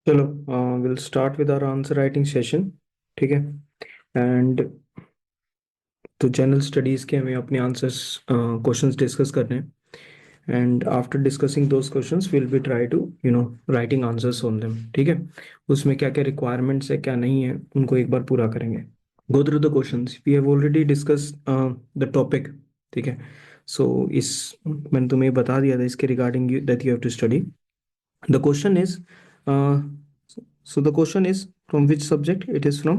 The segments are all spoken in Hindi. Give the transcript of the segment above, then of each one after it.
चलो, will start with our answer writing session. ठीक है। एंड तो जनरल स्टडीज़ के हमें अपने आंसर्स क्वेश्चंस डिस्कस करने हैं। And after discussing those questions will be try to writing answers on them. ठीक है। उसमें क्या क्या रिक्वायरमेंट्स है क्या नहीं है उनको एक बार पूरा करेंगे। Go through the questions, we have already discuss the topic. ठीक है। सो इस मैंने तुम्हें बता दिया था इसके regarding that you have to study. The question is the question is from which subject? It is from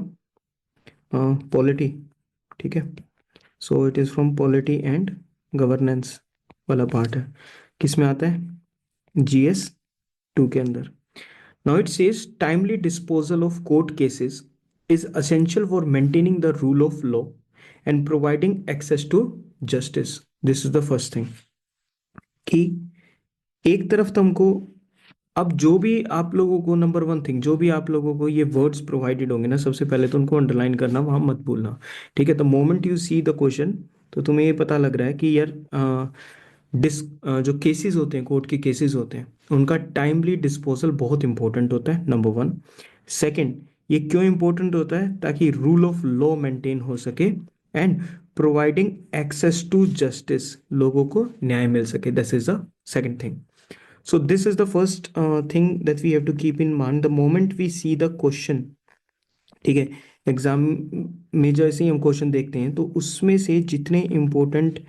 polity. ठीक है। So it is from polity and governance वाला पार्ट है। किस में आता है? जीएस 2 के अंदर। Now it says timely disposal of court cases is essential for maintaining the rule of law and providing access to justice. This is the first thing कि एक तरफ तुमको, अब जो भी आप लोगों को, नंबर वन थिंग, जो भी आप लोगों को ये वर्ड्स प्रोवाइडेड होंगे ना, सबसे पहले तो उनको अंडरलाइन करना, वहां मत भूलना। ठीक है। The moment you see the question तो तुम्हें ये पता लग रहा है कि यार जो केसेस होते हैं, कोर्ट के केसेस होते हैं, उनका टाइमली डिस्पोजल बहुत इंपॉर्टेंट होता है, नंबर वन। सेकंड, ये क्यों इंपॉर्टेंट होता है? ताकि रूल ऑफ लॉ मेंटेन हो सके and providing access to justice, लोगों को न्याय मिल सके। This is the second thing. So this is the first thing that we have to keep in mind the moment we see the question। ठीक है। एग्जाम में जैसे ही हम क्वेश्चन देखते हैं तो उसमें से जितने इम्पोर्टेंट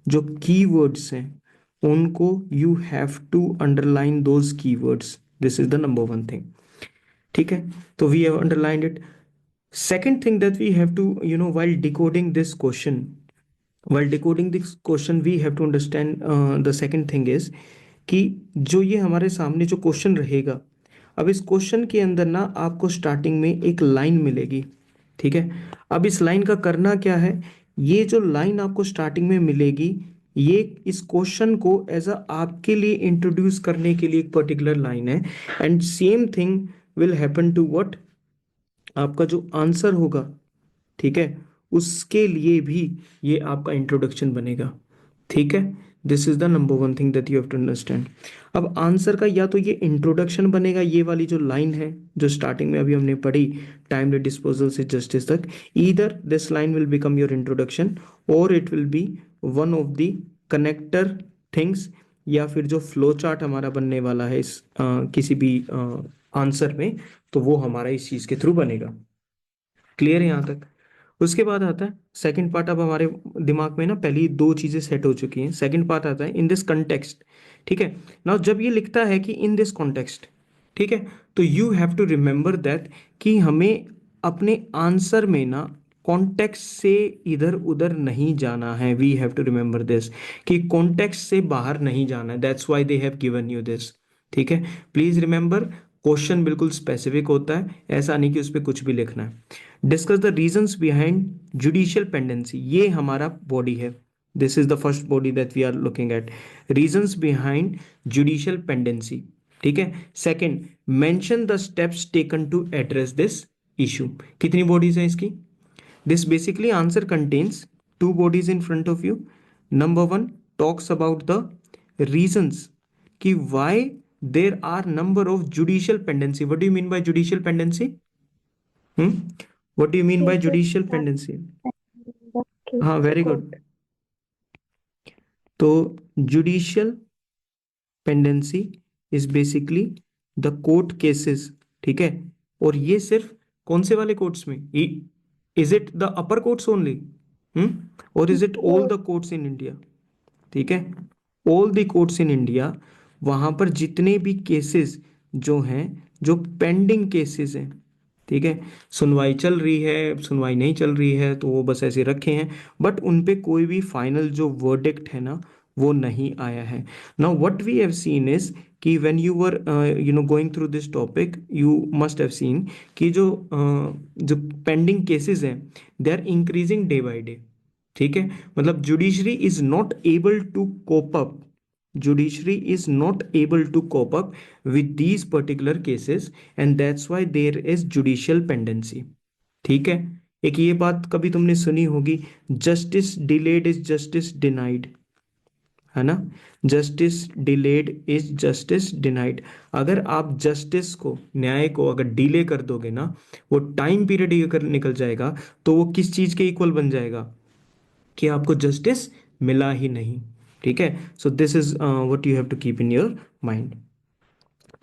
जो कीवर्ड्स हैं उनको you have to underline those keywords. This is the number one thing. ठीक है। तो we have underlined it. Second thing that we have to while decoding this question, we have to understand the second thing is कि जो ये हमारे सामने जो क्वेश्चन रहेगा, अब इस क्वेश्चन के अंदर ना आपको स्टार्टिंग में एक लाइन मिलेगी। ठीक है। अब इस लाइन का करना क्या है? ये जो लाइन आपको स्टार्टिंग में मिलेगी, ये इस क्वेश्चन को एज अ आपके लिए इंट्रोड्यूस करने के लिए एक पर्टिकुलर लाइन है। And same thing will happen to what, आपका जो आंसर होगा, ठीक है, उसके लिए भी ये आपका इंट्रोडक्शन बनेगा। ठीक है। This is the number one thing that you have to understand. अब आंसर का या तो ये इंट्रोडक्शन बनेगा, ये वाली जो लाइन है जो स्टार्टिंग में अभी हमने पढ़ी, टाइमली डिस्पोजल से जस्टिस तक, either this line will become your introduction और it will be one of the connector things, या फिर जो फ्लो चार्ट हमारा बनने वाला है इस किसी भी आंसर में, तो वो हमारा इस चीज के थ्रू बनेगा। क्लियर है यहाँ तक? उसके बाद आता है सेकंड पार्ट। अब हमारे दिमाग में ना पहली दो चीजें सेट हो चुकी हैं, सेकंड पार्ट आता है इन दिस कॉन्टेक्स्ट। ठीक है। नाउ जब ये लिखता है कि इन दिस कॉन्टेक्स्ट, ठीक है, तो you have to remember that कि हमें अपने आंसर में ना कॉन्टेक्स्ट से इधर उधर नहीं जाना है। We have to remember this कि कॉन्टेक्स्ट से बाहर नहीं जाना है। That's why they have given you this. ठीक है। प्लीज रिमेंबर, क्वेश्चन बिल्कुल स्पेसिफिक होता है, ऐसा नहीं कि उस पर कुछ भी लिखना है। Discuss the reasons behind judicial pendency, ये हमारा बॉडी है। This is the first body that we are looking at, reasons behind judicial pendency. ठीक है। Second, mention the steps taken to address this issue. कितनी बॉडीज हैं इसकी? This basically answer contains two bodies in front of you. Number one talks about the reasons कि why there are number of judicial pendency. What do you mean by judicial pendency? What do you mean by cases judicial that pendency? the हाँ, case वेरी गुड। court. तो judicial pendency is basically the court cases. ठीक है। और ये सिर्फ कौन से वाले कोर्ट्स में? Is it the upper courts only, और is it all No, the courts in India? ठीक है। All the courts in India, वहां पर जितने भी केसेस जो हैं, जो पेंडिंग केसेस हैं, ठीक है, सुनवाई चल रही है, सुनवाई नहीं चल रही है तो वो बस ऐसे रखे हैं, बट उन पे कोई भी फाइनल जो वर्डिक्ट है ना वो नहीं आया है। Now what we have seen is कि when you were going through this topic, you must have seen कि जो पेंडिंग केसेस हैं they are increasing day by day. ठीक है। मतलब judiciary is not able to cope up, judiciary is not able to cope up with these particular cases, and that's why there is judicial pendency। ठीक है। एक ये बात कभी तुमने सुनी होगी, justice delayed is justice denied. है ना। Justice delayed is justice denied. अगर आप जस्टिस को, न्याय को अगर डिले कर दोगे ना, वो टाइम पीरियड ये कर निकल जाएगा, तो वो किस चीज के इक्वल बन जाएगा कि आपको जस्टिस मिला ही नहीं। ठीक है, so this is what you have to keep in your mind.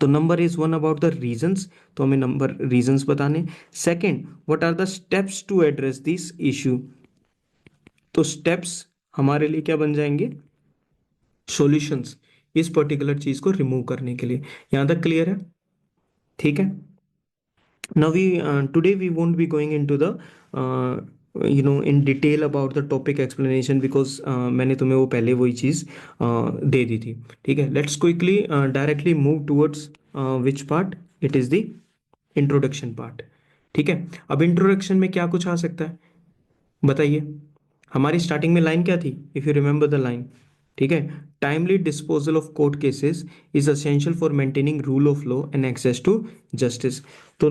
तो number is one about the reasons, तो हमें नंबर रीजंस बताने। Second, what are the steps to address this issue, तो स्टेप्स हमारे लिए क्या बन जाएंगे, सॉल्यूशंस, इस पर्टिकुलर चीज को रिमूव करने के लिए। यहां तक क्लियर है? ठीक है। Now we today we won't be going into the in detail about the topic explanation because मैंने तुम्हें वो पहले वही चीज़ दे दी थी। ठीक है, let's quickly directly move towards which part, it is the introduction part। ठीक है, अब इंट्रोडक्शन में क्या कुछ आ सकता है बताइए। हमारी स्टार्टिंग में लाइन क्या थी, if you remember the line? ठीक है, timely disposal of court cases is essential for maintaining rule of law and access to justice. तो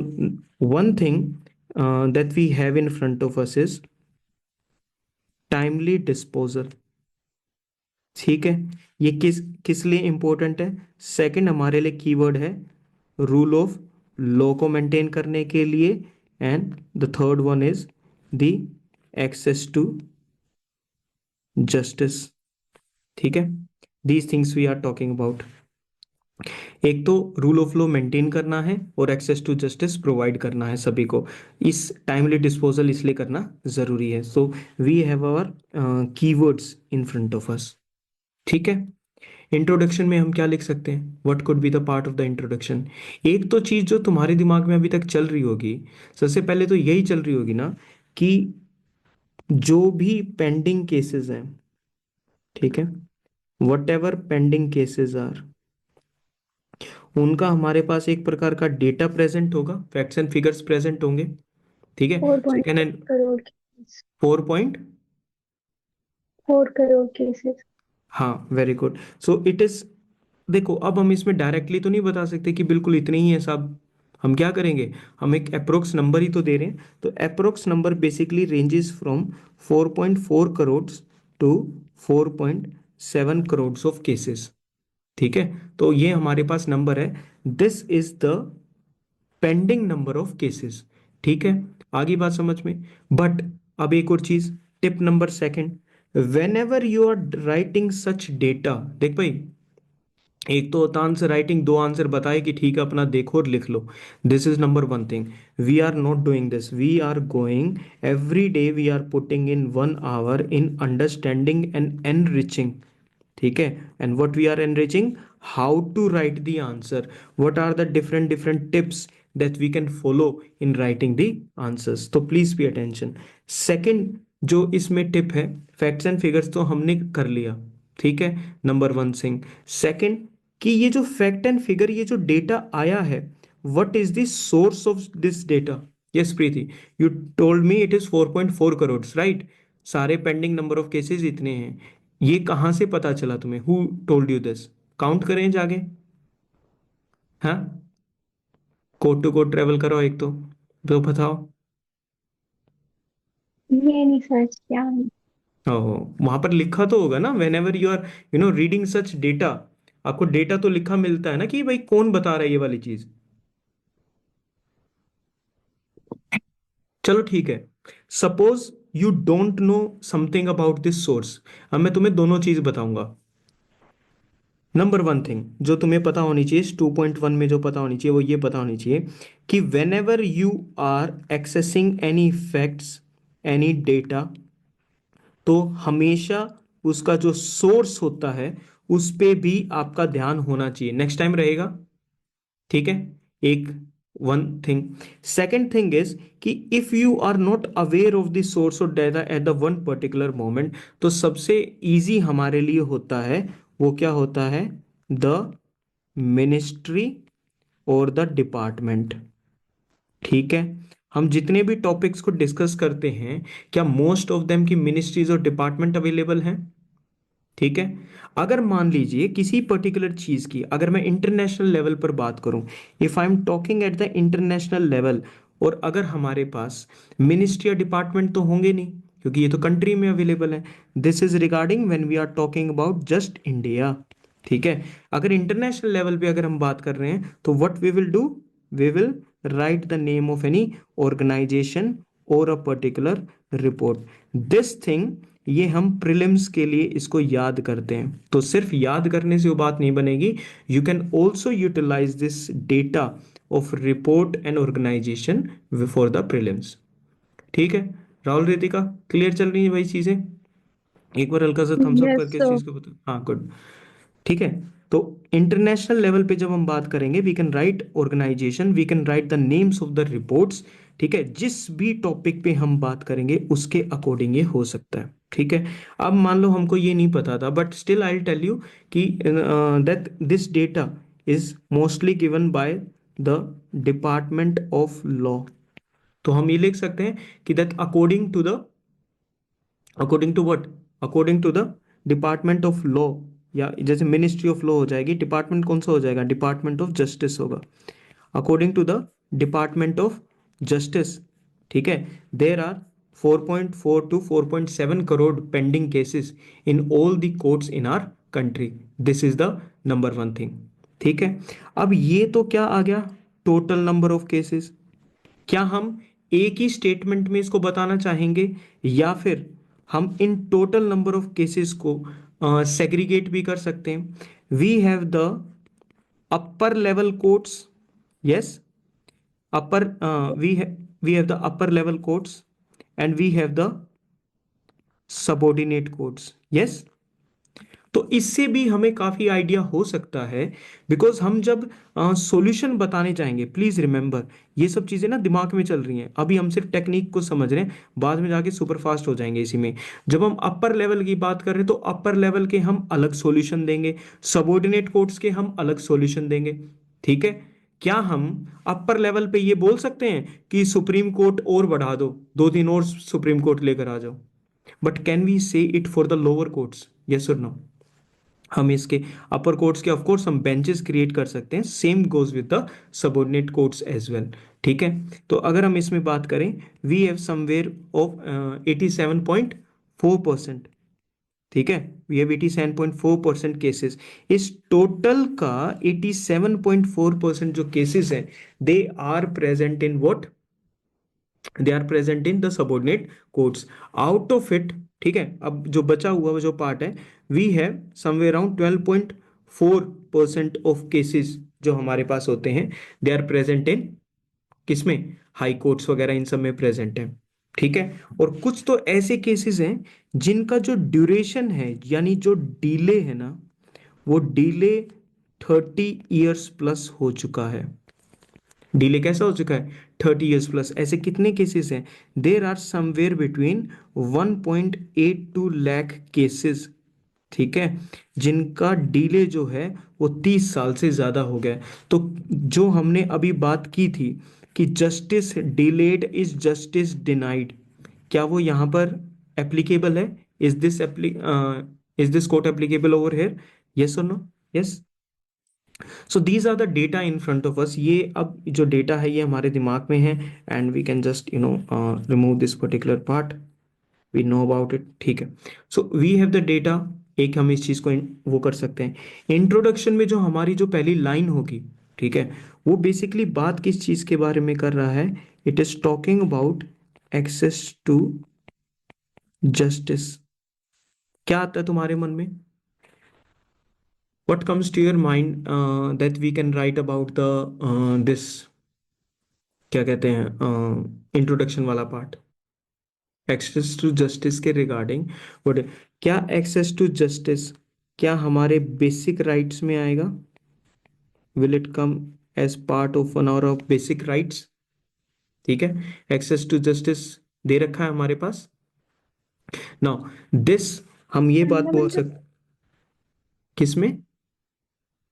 one thing that we have in front of us is timely disposal. ठीक है, ये किस किस लिए इंपॉर्टेंट है? सेकंड हमारे लिए कीवर्ड है रूल ऑफ लॉ को मेंटेन करने के लिए, and the third one is the access to justice. ठीक है, these things we are talking about. एक तो रूल ऑफ लॉ मेंटेन करना है और एक्सेस टू जस्टिस प्रोवाइड करना है सभी को। इस टाइमली डिस्पोजल इसलिए करना जरूरी है। So we have our keywords in front of us. ठीक है, इंट्रोडक्शन में हम क्या लिख सकते हैं, what could be the part of the introduction? एक तो चीज जो तुम्हारे दिमाग में अभी तक चल रही होगी, सबसे पहले तो यही चल रही होगी ना कि जो भी पेंडिंग केसेस हैं, ठीक है, whatever pending cases are, उनका हमारे पास एक प्रकार का डेटा प्रेजेंट होगा, फैक्ट्स एंड फिगर्स प्रेजेंट होंगे। ठीक है, four point second and crore cases. 4 point, 4 crore cases. हाँ very good. So it is, देखो अब हम इसमें डायरेक्टली तो नहीं बता सकते कि बिल्कुल इतने ही है साहब। हम क्या करेंगे, हम एक अप्रोक्स नंबर ही तो दे रहे हैं। तो approx number basically ranges from 4.4 crore to 4.7 crore of cases. ठीक है, तो ये हमारे पास नंबर है, this is the pending number of cases. ठीक है, आगे बात समझ में। बट अब एक और चीज, tip number second, whenever you are writing such data, देख भाई, एक तो होता आंसर राइटिंग, दो आंसर बताए कि ठीक है अपना देखो और लिख लो। This is number one thing, we are not doing this, we are going every day, we are putting in 1 hour in understanding and enriching. ठीक है, and what we are enriching, how to write the answer, what are the different different tips that we can follow in writing the answers. तो प्लीज पे अटेंशन। सेकंड जो इसमें टिप है, फैक्ट्स एंड फिगर्स तो हमने कर लिया, ठीक है, नंबर वन थिंग। सेकंड, कि ये जो फैक्ट एंड फिगर, ये जो डेटा आया है, what is the source of this data? Yes Preeti, you told me it is 4.4 crore, right? सारे पेंडिंग नंबर ऑफ केसेस इतने हैं, ये कहाँ से पता चला तुम्हें, who told you this? Count करें जाके, हाँ, कोड टू कोड ट्रेवल करो एक तो बताओ। ये नहीं सर्च किया हमने। ओहो, वहां पर लिखा तो होगा ना, whenever you are reading such data, आपको डेटा तो लिखा मिलता है ना कि भाई कौन बता रहा है ये वाली चीज। चलो ठीक है, suppose you don't know something about this source. अब मैं तुम्हें दोनों चीज बताऊंगा। नंबर वन थिंग जो तुम्हें पता होनी चाहिए, 2.1 में जो पता होनी चाहिए वो ये पता होनी चाहिए कि whenever you are accessing any facts, any data, तो हमेशा उसका जो सोर्स होता है उस पे भी आपका ध्यान होना चाहिए। नेक्स्ट टाइम रहेगा, ठीक है, एक one thing. Second thing is कि if you are not aware of the source of data at the one particular moment, तो सबसे इजी हमारे लिए होता है, वो क्या होता है, द मिनिस्ट्री और द डिपार्टमेंट। ठीक है, हम जितने भी टॉपिक्स को डिस्कस करते हैं, क्या मोस्ट ऑफ देम की मिनिस्ट्रीज और डिपार्टमेंट अवेलेबल हैं? ठीक है, अगर मान लीजिए किसी पर्टिकुलर चीज की, अगर मैं इंटरनेशनल लेवल पर बात करूं, if I am talking at the international level, और अगर हमारे पास मिनिस्ट्री या डिपार्टमेंट तो होंगे नहीं, क्योंकि ये तो कंट्री में अवेलेबल है। This is regarding when we are talking about just India. ठीक है, अगर इंटरनेशनल लेवल पे अगर हम बात कर रहे हैं तो what we will do, we will write the name of any organization और a particular report. This thing, ये हम प्रिलिम्स के लिए इसको याद करते हैं। तो सिर्फ याद करने से वो बात नहीं बनेगी, you can also utilise this data of report and organisation for the prelims. ठीक है राहुल, रितिका, क्लियर चल रही है भाई चीजें? एक बार हल्का सा थम्स अप Yes, करके इस sir. चीज को बता, हाँ गुड। ठीक है, तो इंटरनेशनल लेवल पे जब हम बात करेंगे, we can write organisation, we can write the names of the reports. ठीक है, जिस भी टॉपिक पे हम बात करेंगे उसके अकॉर्डिंग ये हो सकता है। ठीक है, अब मान लो हमको ये नहीं पता था, but still I tell you कि that this data is mostly given by the department of law. तो हम ये लिख सकते हैं कि that according to what, according to the department of law, या जैसे मिनिस्ट्री ऑफ लॉ हो जाएगी, डिपार्टमेंट कौन सा हो जाएगा, डिपार्टमेंट ऑफ जस्टिस होगा, according to the department of justice. ठीक है, there are 4.4 to 4.7 crore pending cases in all the courts in our country. This is the number one thing. ठीक है, अब ये तो क्या आ गया, टोटल नंबर ऑफ केसेस। क्या हम एक ही स्टेटमेंट में इसको बताना चाहेंगे, या फिर हम इन टोटल नंबर ऑफ केसेस को सेग्रीगेट भी कर सकते हैं? We have the upper level courts, yes, upper we have the upper level courts and we have the subordinate courts, yes। तो इससे भी हमें काफी आइडिया हो सकता है, बिकॉज हम जब सॉल्यूशन बताने जाएंगे, प्लीज रिमेंबर ये सब चीजें ना दिमाग में चल रही हैं, अभी हम सिर्फ टेक्निक को समझ रहे हैं, बाद में जाके सुपर फास्ट हो जाएंगे इसी में। जब हम अपर लेवल की बात कर रहे हैं तो अपर लेवल के हम अलग सॉल्यूशन देंगे, सबऑर्डिनेट कोर्ट्स के हम अलग सॉल्यूशन देंगे। ठीक है, क्या हम अपर लेवल पे ये बोल सकते हैं कि सुप्रीम कोर्ट और बढ़ा दो, दो तीन और सुप्रीम कोर्ट लेकर आ जाओ? But can we say it for the lower courts, yes और नो? हम इसके अपर कोर्ट्स के ऑफ कोर्स हम बेंचेस क्रिएट कर सकते हैं, same goes with the subordinate courts as well. ठीक है, तो अगर हम इसमें बात करें, वी हैव समवेयर ऑफ 87.4%। ठीक है, वी हैव 87.4% केसेस। इस टोटल का 87.4% जो केसेस हैं, they are present in what, they are present in the subordinate courts. Out of it, ठीक है, अब जो बचा हुआ जो पार्ट है, we have somewhere around 12.4% of cases जो हमारे पास होते हैं, दे आर प्रेजेंट इन किसमें, हाई कोर्ट्स वगैरह इन सब में प्रेजेंट है। ठीक है, और कुछ तो ऐसे केसेस हैं जिनका जो ड्यूरेशन है, यानी जो डिले है ना, वो डिले 30 ईयर्स प्लस हो चुका है। डिले कैसा हो चुका है, 30 ईयर्स प्लस। ऐसे कितने केसेस हैं, there are somewhere between 1.82 lakh cases. ठीक है, जिनका डिले जो है वो 30 साल से ज्यादा हो गया है। तो जो हमने अभी बात की थी कि justice delayed is justice denied, क्या वो यहां पर एप्लीकेबल है? Is this quote applicable over here, yes और no? Yes. So these are the data in front of us. ये अब जो डेटा है ये हमारे दिमाग में है, and we can just remove this particular part, we know about it. ठीक है, so we have the data. एक हम इस चीज को वो कर सकते हैं, इंट्रोडक्शन में जो हमारी जो पहली लाइन होगी, ठीक है, वो बेसिकली बात किस चीज के बारे में कर रहा है, it is talking about access to justice. क्या आता है तुम्हारे मन में? What comes to your mind that we can write about the this, क्या कहते हैं, इंट्रोडक्शन वाला पार्ट, एक्सेस टू जस्टिस के रिगार्डिंग? बट क्या एक्सेस टू जस्टिस, क्या हमारे बेसिक राइट्स में आएगा? Will it come as part of one of basic rights? ठीक है, एक्सेस टू जस्टिस दे रखा है हमारे पास। नाउ दिस, हम ये बात बोल फंडामेंटल सकते, किसमें?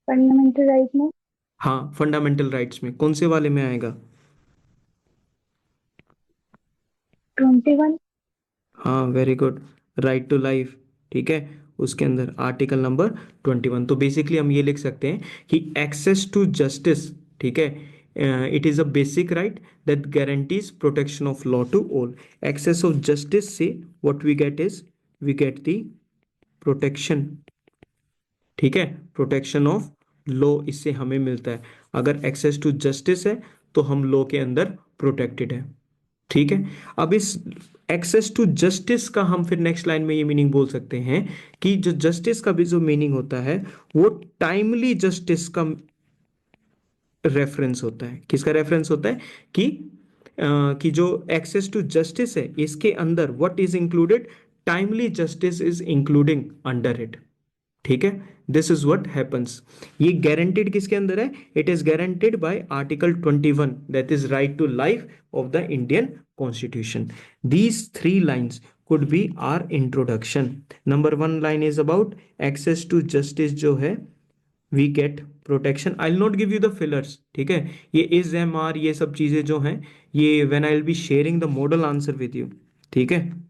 फंडामेंटल राइट में हाँ, फंडामेंटल राइट्स में कौन से वाले में आएगा? 21। हाँ very good, right to life. ठीक है, उसके अंदर आर्टिकल नंबर 21। तो बेसिकली हम ये लिख सकते हैं कि एक्सेस टू जस्टिस, ठीक है, it is a basic right that guarantees protection of law to all. Access of justice से what we get is we get the protection, ठीक है, प्रोटेक्शन ऑफ लॉ इससे हमें मिलता है। अगर एक्सेस टू जस्टिस है तो हम लॉ के अंदर प्रोटेक्टेड है, ठीक है। अब इस एक्सेस टू जस्टिस का हम फिर नेक्स्ट लाइन में ये मीनिंग बोल सकते हैं कि जो जस्टिस का भी जो मीनिंग होता है वो टाइमली जस्टिस का रेफरेंस होता है। किसका रेफरेंस होता है कि जो एक्सेस टू जस्टिस है इसके अंदर what is included, timely justice is including under it, ठीक है। This is what happens. ये गारंटेड किसके अंदर है, it is guaranteed by article 21 that is right to life of the Indian constitution. These three lines could be our introduction. Number 1 line is about access to justice जो है we get protection. I'll not give you the fillers, ठीक है। ये is am are ये सब चीजें जो हैं ये when I'll be sharing the model answer with you, ठीक है,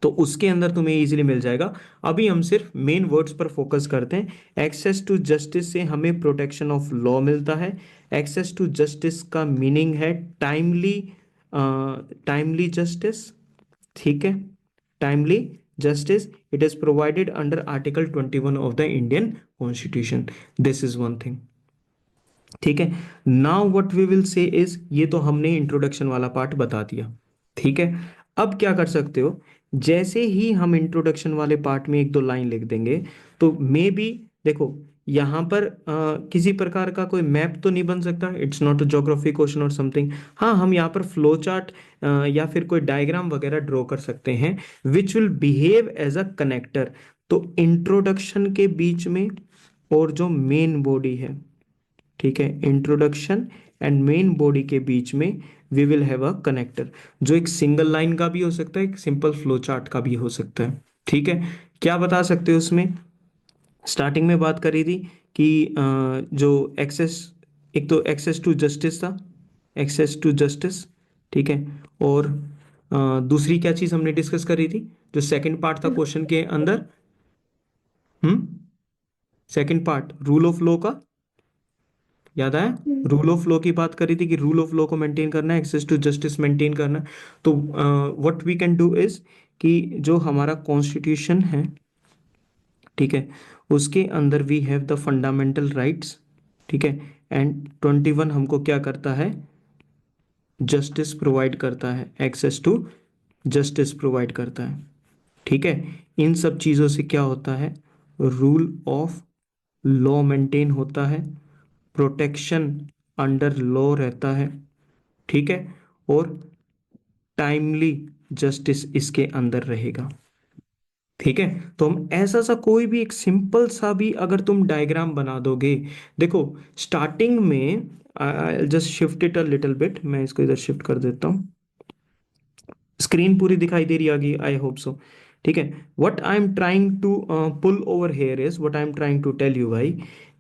तो उसके अंदर तुम्हें इजीली मिल जाएगा। अभी हम सिर्फ मेन वर्ड्स पर फोकस करते हैं। एक्सेस टू जस्टिस से हमें प्रोटेक्शन ऑफ लॉ मिलता है। एक्सेस टू जस्टिस का मीनिंग है टाइमली जस्टिस, ठीक है, timely justice. It is provided under article 21 of the Indian constitution. This is one thing, ठीक है। Now what we will say is, ये तो हमने इंट्रोडक्शन वाला पार्ट बता दिया, ठीक है। अब क्या कर सकते हो, जैसे ही हम इंट्रोडक्शन वाले पार्ट में एक दो लाइन लिख देंगे तो मे बी देखो यहाँ पर किसी प्रकार का कोई मैप तो नहीं बन सकता, it's not a geography question और समथिंग। हाँ, हम यहाँ पर फ्लो चार्ट या फिर कोई डायग्राम वगैरह ड्रॉ कर सकते हैं which will behave as a connector. तो इंट्रोडक्शन के बीच में और जो मेन बॉडी है, ठीक है, इंट्रोडक्शन एंड मेन बॉडी के बीच में we will have a connector, जो एक सिंगल लाइन का भी हो सकता है, एक सिंपल फ्लो चार्ट का भी हो सकता है, ठीक है। क्या बता सकते हो उसमें, स्टार्टिंग में बात करी थी कि जो एक्सेस, एक तो एक्सेस टू जस्टिस था, एक्सेस टू जस्टिस, ठीक है, और दूसरी क्या चीज हमने डिस्कस करी थी, जो सेकंड पार्ट था क्वेश्चन के अंदर, second part rule of law का, याद आया, रूल ऑफ लॉ की बात करी थी कि रूल ऑफ लॉ को मेंटेन करना है, एक्सेस टू जस्टिस मेंटेन करना है। तो what we can do is कि जो हमारा कॉन्स्टिट्यूशन है, ठीक है, उसके अंदर we have the fundamental rights, ठीक है, एंड 21 हमको क्या करता है, जस्टिस प्रोवाइड करता है, एक्सेस टू जस्टिस प्रोवाइड करता है, ठीक है। इन सब चीज़ों से क्या होता है, रूल ऑफ लॉ मेंटेन होता है, प्रोटेक्शन अंडर लॉ रहता है, ठीक है, और टाइमली जस्टिस इसके अंदर रहेगा, ठीक है। तो हम ऐसा सा कोई भी एक सिंपल सा भी अगर तुम डायग्राम बना दोगे, देखो स्टार्टिंग में just shift it a little bit, मैं इसको इधर शिफ्ट कर देता हूँ, स्क्रीन पूरी दिखाई दे रही होगी, आई होप सो, ठीक है। What I am trying to pull over here is, what I am trying to tell you भाई,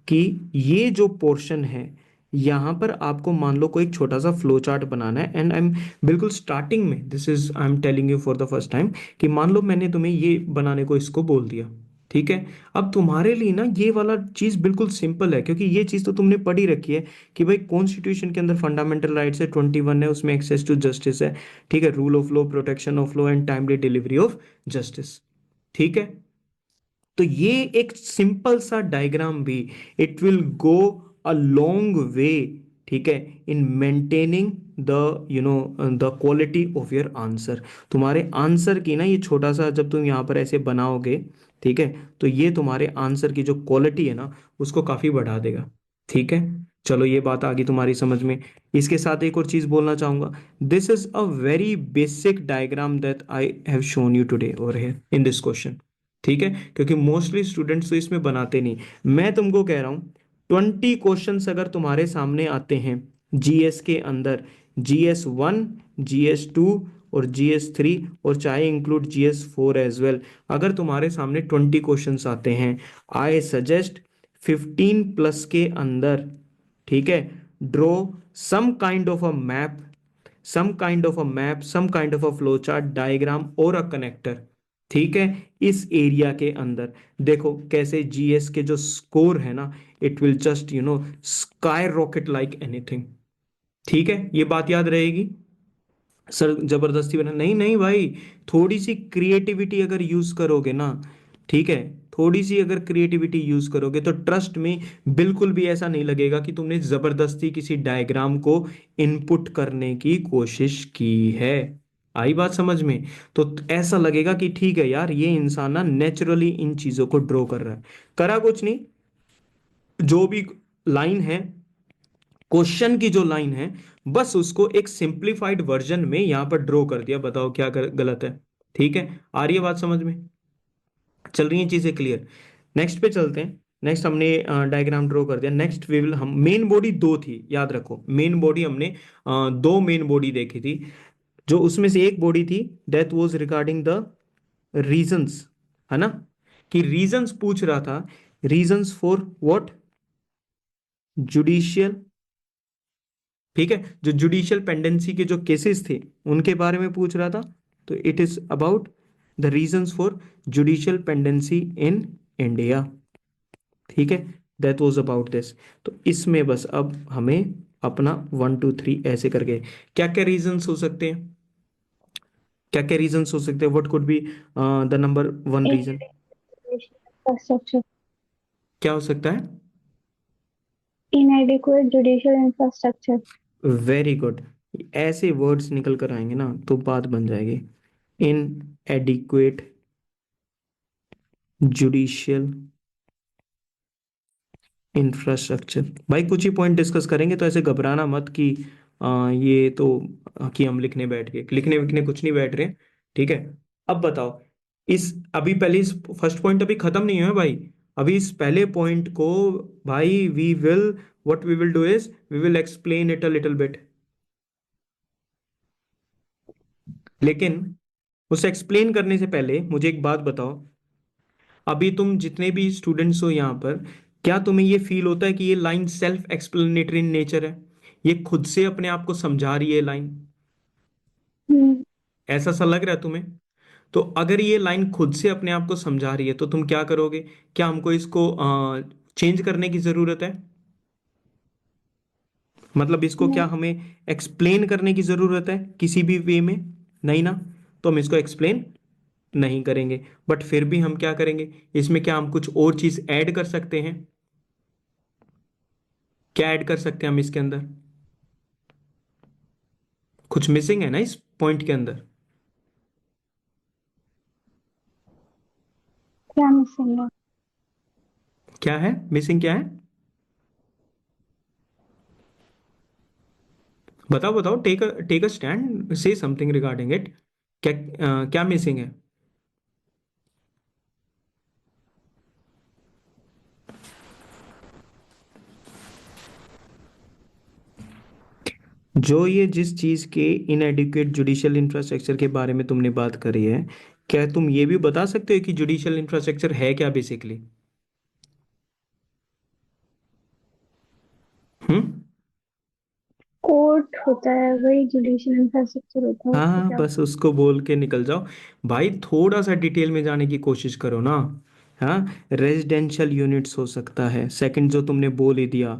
कि ये जो पोर्शन है यहाँ पर आपको मान लो कोई एक छोटा सा फ्लो चार्ट बनाना है, एंड आई एम बिल्कुल स्टार्टिंग में, this is I am telling you for the first time कि मान लो मैंने तुम्हें ये बनाने को इसको बोल दिया, ठीक है। अब तुम्हारे लिए ना ये वाला चीज बिल्कुल सिंपल है, क्योंकि ये चीज तो तुमने पढ़ी रखी है कि भाई कॉन्स्टिट्यूशन के अंदर फंडामेंटल राइट्स है, 21 है, उसमें एक्सेस टू जस्टिस है, ठीक है, rule of law, protection of law and timely delivery of justice, ठीक है। तो ये एक सिंपल सा डायग्राम भी it will go a long way, ठीक है, in maintaining the the quality of your answer. तुम्हारे आंसर की ना ये छोटा सा जब तुम यहाँ पर ऐसे बनाओगे, ठीक है, तो ये तुम्हारे आंसर की जो क्वालिटी है ना उसको काफी बढ़ा देगा, ठीक है। चलो ये बात आ गई तुम्हारी समझ में। इसके साथ एक और चीज बोलना चाहूंगा, this is a very basic diagram that I have shown you today over here in this question, ठीक है, क्योंकि मोस्टली स्टूडेंट्स तो इसमें बनाते नहीं। मैं तुमको कह रहा हूँ 20 क्वेश्चंस अगर तुम्हारे सामने आते हैं जीएस के अंदर, GS1, GS2 और GS3, और चाहे इंक्लूड GS4 एज वेल, अगर तुम्हारे सामने 20 क्वेश्चंस आते हैं, आई सजेस्ट 15 प्लस के अंदर, ठीक है, draw some kind of a map, some kind of a flow chart, diagram और अ कनेक्टर, ठीक है, इस एरिया के अंदर। देखो कैसे जीएस के जो स्कोर है ना, it will just sky rocket like anything, ठीक है, ये बात याद रहेगी। सर जबरदस्ती बना नहीं, नहीं भाई, थोड़ी सी क्रिएटिविटी अगर यूज करोगे ना, ठीक है, थोड़ी सी अगर क्रिएटिविटी यूज करोगे तो ट्रस्ट में बिल्कुल भी ऐसा नहीं लगेगा कि तुमने जबरदस्ती किसी डायग्राम को इनपुट करने की कोशिश की है। आई बात समझ में? तो ऐसा लगेगा कि ठीक है यार, ये इंसान ना नेचुरली इन चीजों को ड्रॉ कर रहा है। करा कुछ नहीं, जो भी लाइन है, क्वेश्चन की जो लाइन है, बस उसको एक सिंप्लीफाइड वर्जन में यहां पर ड्रॉ कर दिया। बताओ क्या गलत है? ठीक है, आ रही है बात समझ में? चल रही हैं चीजें क्लियर? नेक्स्ट पे चलते हैं। नेक्स्ट हमने डायग्राम ड्रॉ कर दिया। नेक्स्ट वी विल, हम मेन बॉडी दो थी, याद रखो मेन बॉडी हमने दो मेन बॉडी देखी थी। जो उसमें से एक बॉडी थी that was regarding the reasons, है ना, कि रीजंस पूछ रहा था, रीजंस फॉर व्हाट, जुडिशियल, ठीक है, जो जुडिशियल पेंडेंसी के जो केसेस थे उनके बारे में पूछ रहा था। तो it is about the reasons for judicial pendency in India, ठीक है, दैट वाज अबाउट दिस। तो इसमें बस अब हमें अपना 1 2 3 ऐसे करके क्या क्या रीजंस हो सकते हैं, क्या क्या रीजंस हो सकते हैं, what could be the number one reason? Infrastructure, क्या हो सकता है? inadequate judicial infrastructure. Very good. ऐसे वर्ड्स निकल कर आएंगे ना तो बात बन जाएगी। Inadequate judicial infrastructure. भाई कुछ ही पॉइंट डिस्कस करेंगे, तो ऐसे घबराना मत कि ये तो कि हम लिखने बैठ गए, लिखने विखने कुछ नहीं बैठ रहे। ठीक है, अब बताओ, इस अभी पहले इस फर्स्ट पॉइंट अभी खत्म नहीं हुआ है भाई। अभी इस पहले पॉइंट को भाई we will, what we will do is we will explain it a little bit. लेकिन उसे एक्सप्लेन करने से पहले मुझे एक बात बताओ, अभी तुम जितने भी स्टूडेंट्स हो यहाँ पर, क्या तुम्हें ये फील होता है कि ये line self explanatory in nature है? ये खुद से अपने आप को समझा रही है लाइन? हम्म, ऐसा सा लग रहा है तुम्हें? तो अगर ये लाइन खुद से अपने आप को समझा रही है तो तुम क्या करोगे? क्या हमको इसको चेंज करने की जरूरत है? मतलब इसको क्या नहीं, हमें एक्सप्लेन करने की जरूरत है किसी भी वे में? नहीं ना, तो हम इसको एक्सप्लेन नहीं करेंगे। बट फिर भी हम क्या करेंगे, इसमें क्या हम कुछ और चीज ऐड कर सकते हैं? क्या ऐड कर सकते हैं हम इसके अंदर? कुछ मिसिंग है ना इस पॉइंट के अंदर? क्या मिसिंग है? क्या है मिसिंग, क्या है? बताओ बताओ, take a stand, say something regarding it. क्या क्या मिसिंग है? जो ये जिस चीज के इनएडिक्वेट जुडिशियल इंफ्रास्ट्रक्चर के बारे में तुमने बात करी है, क्या तुम ये भी बता सकते हो कि जुडिशियल इंफ्रास्ट्रक्चर है क्या बेसिकली? हम्म। कोर्ट होता है, वही जुडिशियल इंफ्रास्ट्रक्चर होता है, हाँ उससे हाँ, क्या? बस उसको बोल के निकल जाओ। भाई थोड़ा सा डिटेल में जाने की कोशिश करो ना। हाँ, रेजिडेंशियल यूनिट्स हो सकता है। सेकंड जो तुमने बोल ही दिया,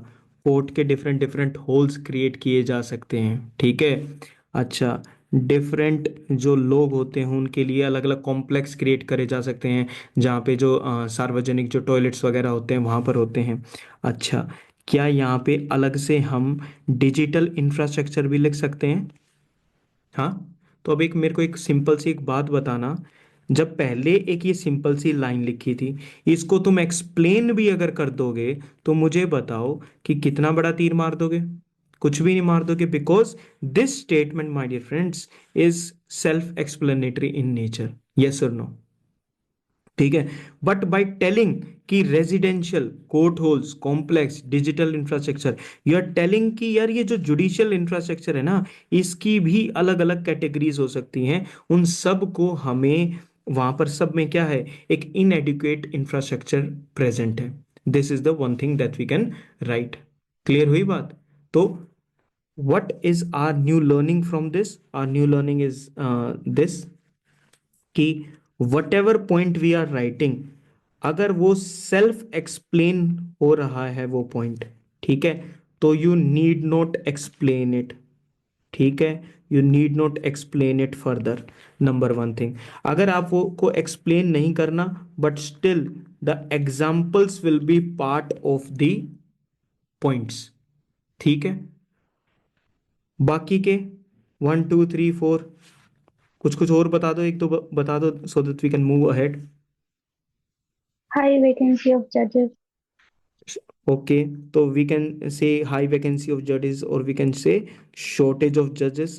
पोर्ट के डिफरेंट डिफरेंट होल्स क्रिएट किए जा सकते हैं, ठीक है। अच्छा, डिफरेंट जो लोग होते हैं उनके लिए अलग अलग कॉम्प्लेक्स क्रिएट करे जा सकते हैं, जहाँ पे जो सार्वजनिक जो टॉयलेट्स वगैरह होते हैं वहाँ पर होते हैं। अच्छा, क्या यहाँ पे अलग से हम डिजिटल इंफ्रास्ट्रक्चर भी लिख सकते हैं? हाँ। तो अब एक मेरे को एक सिंपल सी एक बात बताना, जब पहले एक ये सिंपल सी लाइन लिखी थी, इसको तुम एक्सप्लेन भी अगर कर दोगे तो मुझे बताओ कि कितना बड़ा तीर मार दोगे? कुछ भी नहीं मार दोगे, because this statement my dear friends is self explanatory in nature. Yes और नो? ठीक है। बट बाय टेलिंग कि residential, court halls, complex, digital infrastructure, you are telling कि यार ये जो जुडिशियल इंफ्रास्ट्रक्चर है ना, इसकी भी अलग अलग कैटेगरीज हो सकती हैं। उन सब को हमें वहां पर सब में क्या है, एक इनएडिक्वेट इंफ्रास्ट्रक्चर प्रेजेंट है। This is the one thing that we can write. Clear हुई बात? तो what is our new learning from this? Our new learning is this, कि whatever point we are writing, अगर वो सेल्फ एक्सप्लेन हो रहा है वो पॉइंट, ठीक है, तो you need not explain it, ठीक है, you need not explain it further. Number one thing, अगर आप वो को एक्सप्लेन नहीं करना, but still the examples will be part of the points, ठीक है। बाकी के 1 2 3 4 कुछ कुछ और बता दो, एक तो बता दो, so that we can move ahead. High vacancy of judges. Okay, तो we can say high vacancy of जजेस, और we can say shortage of जजेस,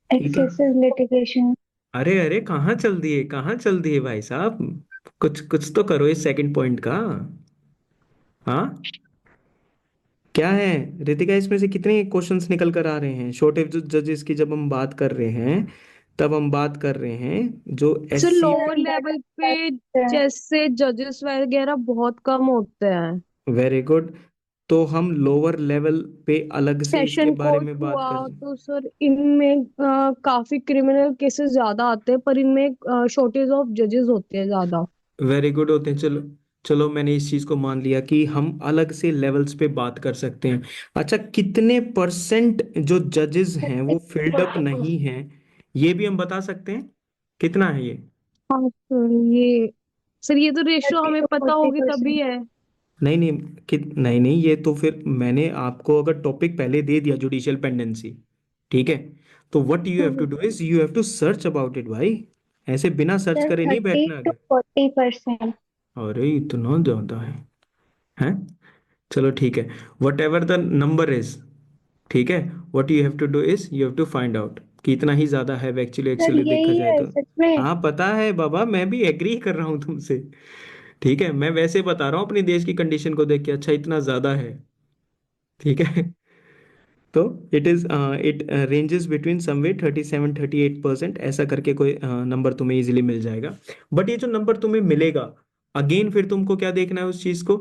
ठीक है। Excessive litigation. अरे अरे, कहाँ चल दिए, कहाँ चल दिए भाई साहब, कुछ कुछ तो करो इस सेकंड पॉइंट का। हाँ, क्या है रितिका, इसमें से कितने क्वेश्चंस निकल कर आ रहे हैं? शॉर्टेज जजेस की जब हम बात कर रहे हैं, तब हम बात कर रहे हैं जो sir SC. Sir, lower that level पे uh, जैसे जजेस वगैरह बहुत कम होते हैं। वेरी गुड, तो हम लोअर लेवल पे अलग से इसके सेशन बारे कोर्ट में बात हुआ कर। तो सर इनमें काफी क्रिमिनल केसेस ज्यादा आते हैं, पर इनमें शॉर्टेज ऑफ जजेस होते हैं ज्यादा। वेरी गुड होते हैं, चलो चलो, मैंने इस चीज को मान लिया कि हम अलग से लेवल्स पे बात कर सकते हैं। अच्छा, कितने परसेंट जो जजेस हैं वो फिल्ड अप नहीं हैं, ये भी हम बता सकते हैं, कितना है ये? हाँ सर ये तो रेशियो 30 हमें to पता होगी 40%. तभी है। नहीं नहीं, नहीं नहीं, ये तो फिर मैंने आपको अगर टॉपिक पहले दे दिया जुडिशियल पेंडेंसी, ठीक है, तो what you have to do is you have to search about it भाई, ऐसे बिना सर्च Sir, करे नहीं 30 बैठना to आगे। 40%. अरे इतना ज्यादा है, हैं? चलो ठीक है, whatever the number is, ठीक है, what you have to do is you have to find out कि इतना ही ज्यादा है एक्चुअली, सर एक्चुअली देखा यही जाए है तो। सच में. हाँ पता है बाबा, मैं भी एग्री कर रहा हूँ तुमसे, ठीक है, मैं वैसे बता रहा हूँ अपने देश की कंडीशन को देख के, अच्छा इतना ज्यादा है, ठीक है। तो इट रेंजेस बिटवीन समवे 37 38%, ऐसा करके कोई नंबर तुम्हें इजीली मिल जाएगा। बट ये जो नंबर तुम्हें मिलेगा, अगेन फिर तुमको क्या देखना है उस चीज को,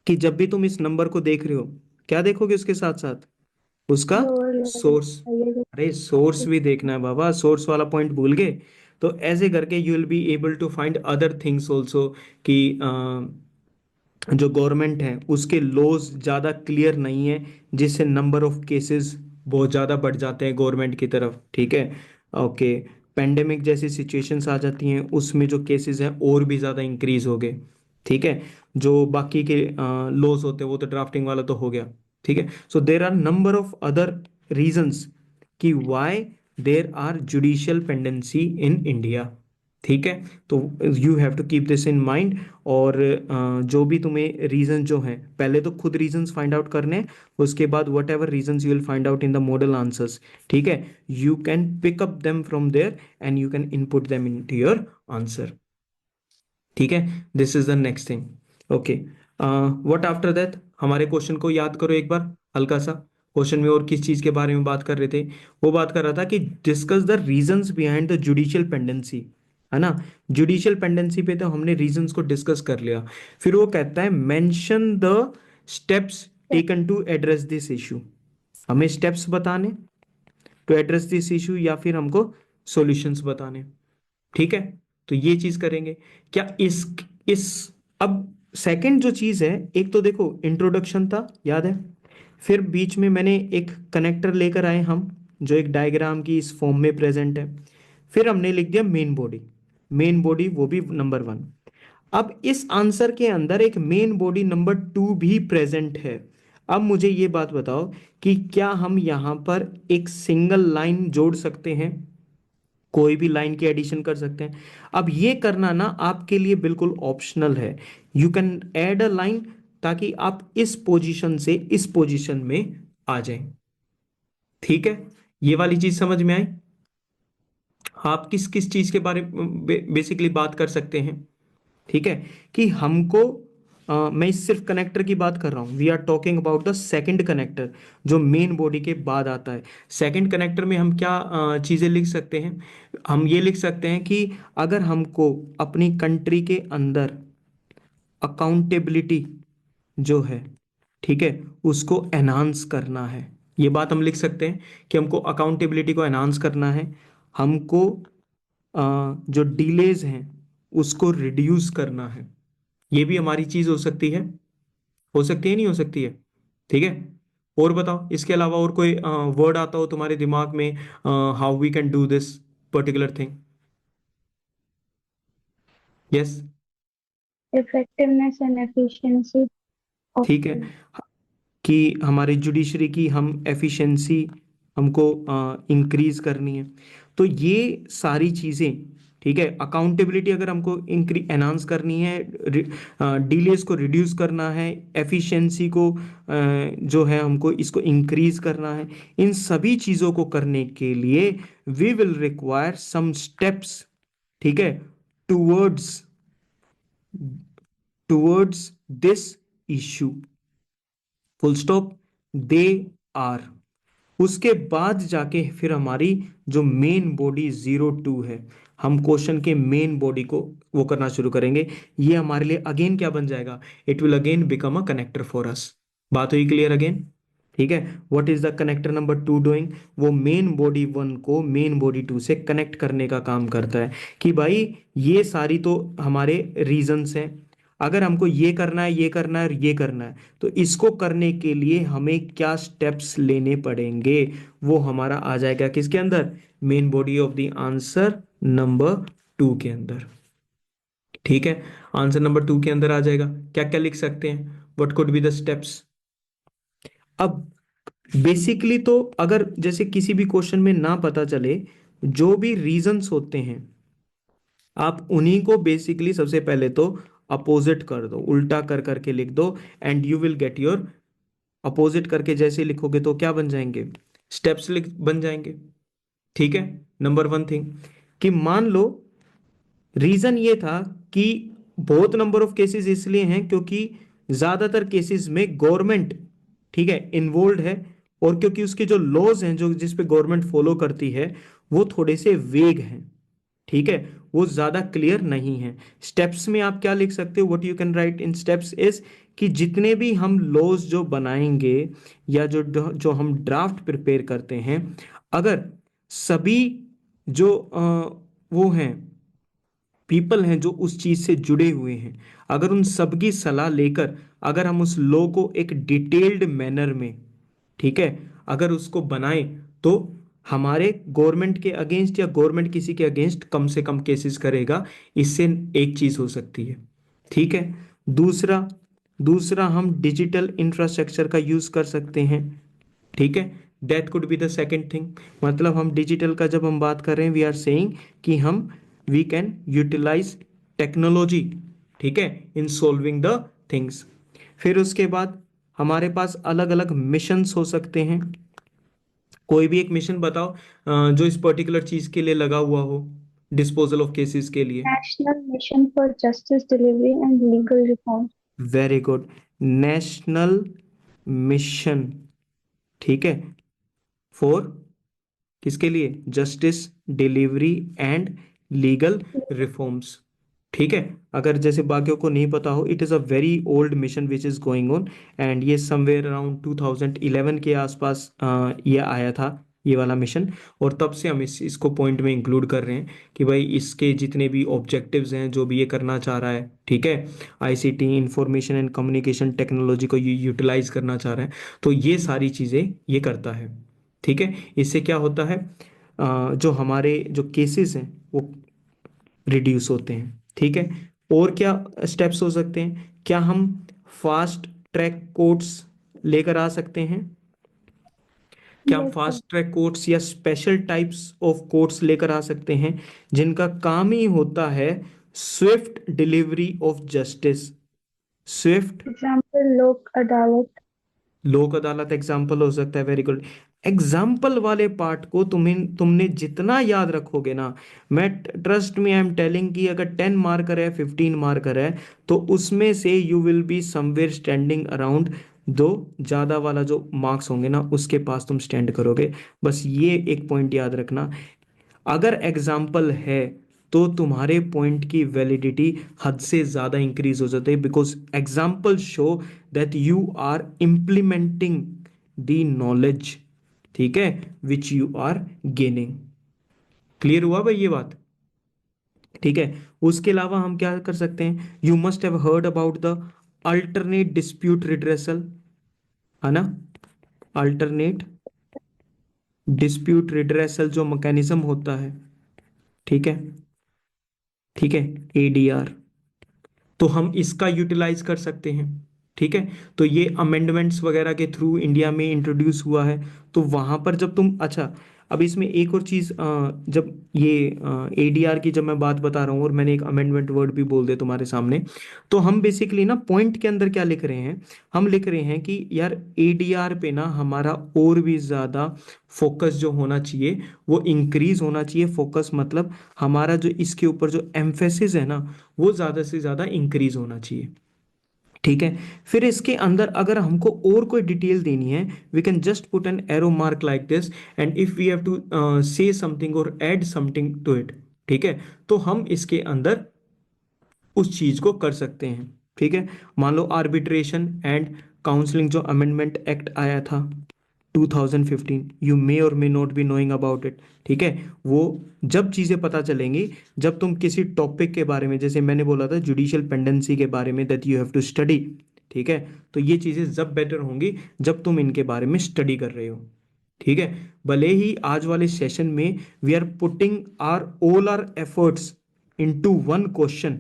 कि जब भी तुम इस नंबर को देख रहे हो, क्या देखोगे उसके साथ साथ? उसका लोअर लेवल. सोर्स। अरे सोर्स भी देखना है बाबा, सोर्स वाला पॉइंट भूल गए? तो ऐसे करके you will be able to find other things also, कि जो गवर्नमेंट है उसके लॉज ज़्यादा क्लियर नहीं है, जिससे नंबर ऑफ केसेस बहुत ज़्यादा बढ़ जाते हैं गवर्नमेंट की तरफ, ठीक है। ओके, पेंडेमिक जैसी सिचुएशंस आ जाती हैं, उसमें जो केसेस हैं और भी ज़्यादा इंक्रीज हो गए, ठीक है। जो बाकी के लॉज होते हैं वो तो ड्राफ्टिंग वाला तो हो गया, ठीक है। So there are number of other reasons कि why there are judicial pendency in India, ठीक है। तो you have to keep this in mind, और जो भी तुम्हें रीजन जो हैं, पहले तो खुद रीजंस फाइंड आउट करने हैं, उसके बाद whatever reasons you will find out in the model answers, ठीक है, you can pick up them from there and you can input them into your answer, ठीक है। This is the next thing. Okay, what after that, हमारे क्वेश्चन को याद करो एक बार हल्का सा। क्वेश्चन में और किस चीज के बारे में बात कर रहे थे? वो बात कर रहा था कि discuss the reasons behind the judicial pendency, है ना। जुडिशियल पेंडेंसी पे तो हमने रीजंस को डिस्कस कर लिया। फिर वो कहता है mention the steps taken to address this issue, हमें स्टेप्स बताने टू एड्रेस दिस इशू, या फिर हमको सॉल्यूशंस बताने, ठीक है। तो ये चीज करेंगे क्या इस अब सेकंड जो चीज है, एक तो देखो इंट्रोडक्शन था, याद है, फिर बीच में मैंने एक कनेक्टर लेकर आए हम, जो एक डायग्राम की इस फॉर्म में प्रेजेंट है, फिर हमने लिख दिया मेन बॉडी, मेन बॉडी वो भी नंबर 1। अब इस आंसर के अंदर एक मेन बॉडी नंबर 2 भी प्रेजेंट है। अब मुझे ये बात बताओ कि क्या हम यहां पर एक सिंगल लाइन जोड़ सकते हैं? कोई भी लाइन की एडिशन कर सकते हैं। अब ये करना ना आपके लिए बिल्कुल ऑप्शनल है, you can add a line, ताकि आप इस पोजीशन से इस पोजीशन में आ जाएं, ठीक है। ये वाली चीज समझ में आई? आप किस किस चीज के बारे में बेसिकली बात कर सकते हैं, ठीक है, कि हमको मैं इस सिर्फ कनेक्टर की बात कर रहा हूं, we are talking about the second connector, जो मेन बॉडी के बाद आता है। सेकंड कनेक्टर में हम क्या चीजें लिख सकते हैं? हम ये लिख सकते हैं कि अगर हमको अपनी कंट्री के अंदर अकाउंटेबिलिटी जो है, ठीक है, उसको एनहांस करना है, ये बात हम लिख सकते हैं कि हमको अकाउंटेबिलिटी को एनहांस करना है, हमको जो डिलेज हैं उसको रिड्यूस करना है, ये भी हमारी चीज हो सकती है, हो सकती है नहीं हो सकती है? ठीक है, और बताओ इसके अलावा और कोई वर्ड आता हो तुम्हारे दिमाग में, how we can do this particular thing? Yes, effectiveness and efficiency of ठीक है, कि हमारे जुडिशरी की हम एफिशिएंसी हमको इंक्रीज करनी है। तो ये सारी चीज़ें, ठीक है, अकाउंटेबिलिटी अगर हमको एनहांस करनी है, डिलेस को रिड्यूस करना है, एफिशिएंसी को जो है हमको इसको इंक्रीज करना है, इन सभी चीज़ों को करने के लिए we will require some steps, ठीक है, towards towards this issue, full stop, they are. उसके बाद जाके फिर हमारी जो मेन बॉडी 02 है, हम क्वेश्चन के मेन बॉडी को वो करना शुरू करेंगे। ये हमारे लिए अगेन क्या बन जाएगा? It will again become a connector for us. बात हुई क्लियर अगेन? ठीक है, what is the connector number 2 doing? वो मेन बॉडी 1 को मेन बॉडी 2 से कनेक्ट करने का काम करता है कि भाई ये सारी तो हमारे रीजंस हैं, अगर हमको ये करना है, ये करना है और ये करना है, तो इसको करने के लिए हमें क्या स्टेप्स लेने पड़ेंगे, वो हमारा आ जाएगा किसके अंदर? Main body of the answer number 2 के अंदर। ठीक है, आंसर नंबर 2 के अंदर आ जाएगा। क्या क्या लिख सकते हैं? What could be the steps? अब बेसिकली तो अगर जैसे किसी भी क्वेश्चन में ना पता चले, जो भी रीजंस होते हैं आप उन्हीं को बेसिकली सबसे पहले तो अपोजिट कर दो, उल्टा कर करके लिख दो, and you will get your, opposite करके जैसे लिखोगे तो क्या बन जाएंगे? स्टेप्स लिख बन जाएंगे। ठीक है, नंबर 1 थिंग कि मान लो रीजन ये था कि बहुत नंबर ऑफ केसेस इसलिए हैं क्योंकि ज्यादातर केसेस में गवर्नमेंट, ठीक है, इन्वॉल्व है, और क्योंकि उसके जो लॉज हैं जो जिस पे गवर्नमेंट फॉलो करती है वो थोड़े से वेग हैं, ठीक है, वो ज्यादा क्लियर नहीं है। स्टेप्स में आप क्या लिख सकते हो? What you can write in steps is कि जितने भी हम लॉज जो बनाएंगे या जो जो हम ड्राफ्ट प्रिपेयर करते हैं, अगर सभी जो वो हैं, पीपल हैं जो उस चीज से जुड़े हुए हैं, अगर उन सबकी सलाह लेकर अगर हम उस लॉ को एक डिटेल्ड मैनर में, ठीक है, अगर उसको बनाएं, तो हमारे गवर्नमेंट के अगेंस्ट या गवर्नमेंट किसी के अगेंस्ट कम से कम केसेस करेगा। इससे एक चीज हो सकती है। ठीक है, दूसरा दूसरा हम डिजिटल इंफ्रास्ट्रक्चर का यूज कर सकते हैं। ठीक है, that could be the second thing. मतलब हम डिजिटल का जब हम बात कर रहे हैं, वी आर सेइंग कि हम वी कैन यूटिलाइज टेक्नोलॉजी, ठीक है, इन सॉल्विंग द थिंग्स। फिर उसके बाद हमारे पास अलग अलग मिशंस हो सकते हैं। कोई भी एक मिशन बताओ जो इस पर्टिकुलर चीज के लिए लगा हुआ हो, डिस्पोजल ऑफ केसेस के लिए। national mission for justice delivery and legal reform. Very good, national mission, ठीक है, फॉर किसके लिए? Justice delivery and legal reforms. ठीक है, अगर जैसे बाकियों को नहीं पता हो, it is a very old mission which is going on, and ये समवेयर अराउंड 2011 के आसपास ये आया था, ये वाला मिशन। और तब से हम इसको पॉइंट में इंक्लूड कर रहे हैं कि भाई इसके जितने भी ऑब्जेक्टिव्स हैं, जो भी ये करना चाह रहा है, ठीक है, ICT information and communication technology को यूटिलाइज करना चाह रहा है, तो ये सारी चीज़ें ये करता है। ठीक है, इससे क्या होता है, जो हमारे जो केसेस हैं वो रिड्यूस होते हैं। ठीक है, और क्या स्टेप्स हो सकते हैं? क्या हम फास्ट ट्रैक कोर्ट्स लेकर आ सकते हैं? क्या हम Yes, sir. Fast track courts या स्पेशल टाइप्स ऑफ कोर्ट्स लेकर आ सकते हैं जिनका काम ही होता है Swift delivery of justice? Swift Example, लोक अदालत. लोक अदालत एग्जाम्पल हो सकता है। वेरी गुड, एग्जाम्पल वाले पार्ट को तुमने जितना याद रखोगे ना, मैं ट्रस्ट में आई एम टेलिंग कि अगर 10 मार्कर है, 15 मार्कर है, तो उसमें से you will be somewhere standing around, दो ज़्यादा वाला जो मार्क्स होंगे ना उसके पास तुम स्टैंड करोगे। बस ये एक पॉइंट याद रखना, अगर एग्जाम्पल है तो तुम्हारे पॉइंट की वैलिडिटी हद से ज़्यादा इंक्रीज हो जाती है, because example show that you are implementing the knowledge, ठीक है, which you are gaining. Clear हुआ भाई ये बात? ठीक है, उसके अलावा हम क्या कर सकते हैं? You must have heard about the alternate dispute redressal, है ना, अल्टरनेट डिस्प्यूट रिड्रेसल जो मैकेनिज्म होता है, ठीक है, ठीक है, एडीआर, तो हम इसका यूटिलाइज कर सकते हैं। ठीक है, तो ये अमेंडमेंट्स वगैरह के थ्रू इंडिया में इंट्रोड्यूस हुआ है। तो वहां पर जब तुम, अच्छा, अब इसमें एक और चीज, जब ये एडीआर की जब मैं बात बता रहा हूँ और मैंने एक अमेंडमेंट वर्ड भी बोल दिया तुम्हारे सामने, तो हम बेसिकली ना पॉइंट के अंदर क्या लिख रहे हैं, हम लिख रहे हैं कि यार एडीआर पे ना हमारा और भी ज्यादा फोकस जो होना चाहिए वो इंक्रीज होना चाहिए। फोकस मतलब हमारा जो इसके ऊपर जो एम्फेसिस है ना, वो ज्यादा से ज्यादा इंक्रीज होना चाहिए। ठीक है, फिर इसके अंदर अगर हमको और कोई डिटेल देनी है, we can just put an arrow mark like this, and if we have to say something और ऐड समथिंग टू इट, ठीक है, तो हम इसके अंदर उस चीज को कर सकते हैं। ठीक है, मान लो आर्बिट्रेशन एंड काउंसलिंग जो अमेंडमेंट एक्ट आया था 2015, यू मे और may not be knowing about it. ठीक है, वो जब चीज़ें पता चलेंगी, जब तुम किसी टॉपिक के बारे में, जैसे मैंने बोला था जुडिशियल पेंडेंसी के बारे में, that you have to study. ठीक है, तो ये चीज़ें जब बेटर होंगी जब तुम इनके बारे में स्टडी कर रहे हो। ठीक है, भले ही आज वाले सेशन में we are putting our all our efforts into one question,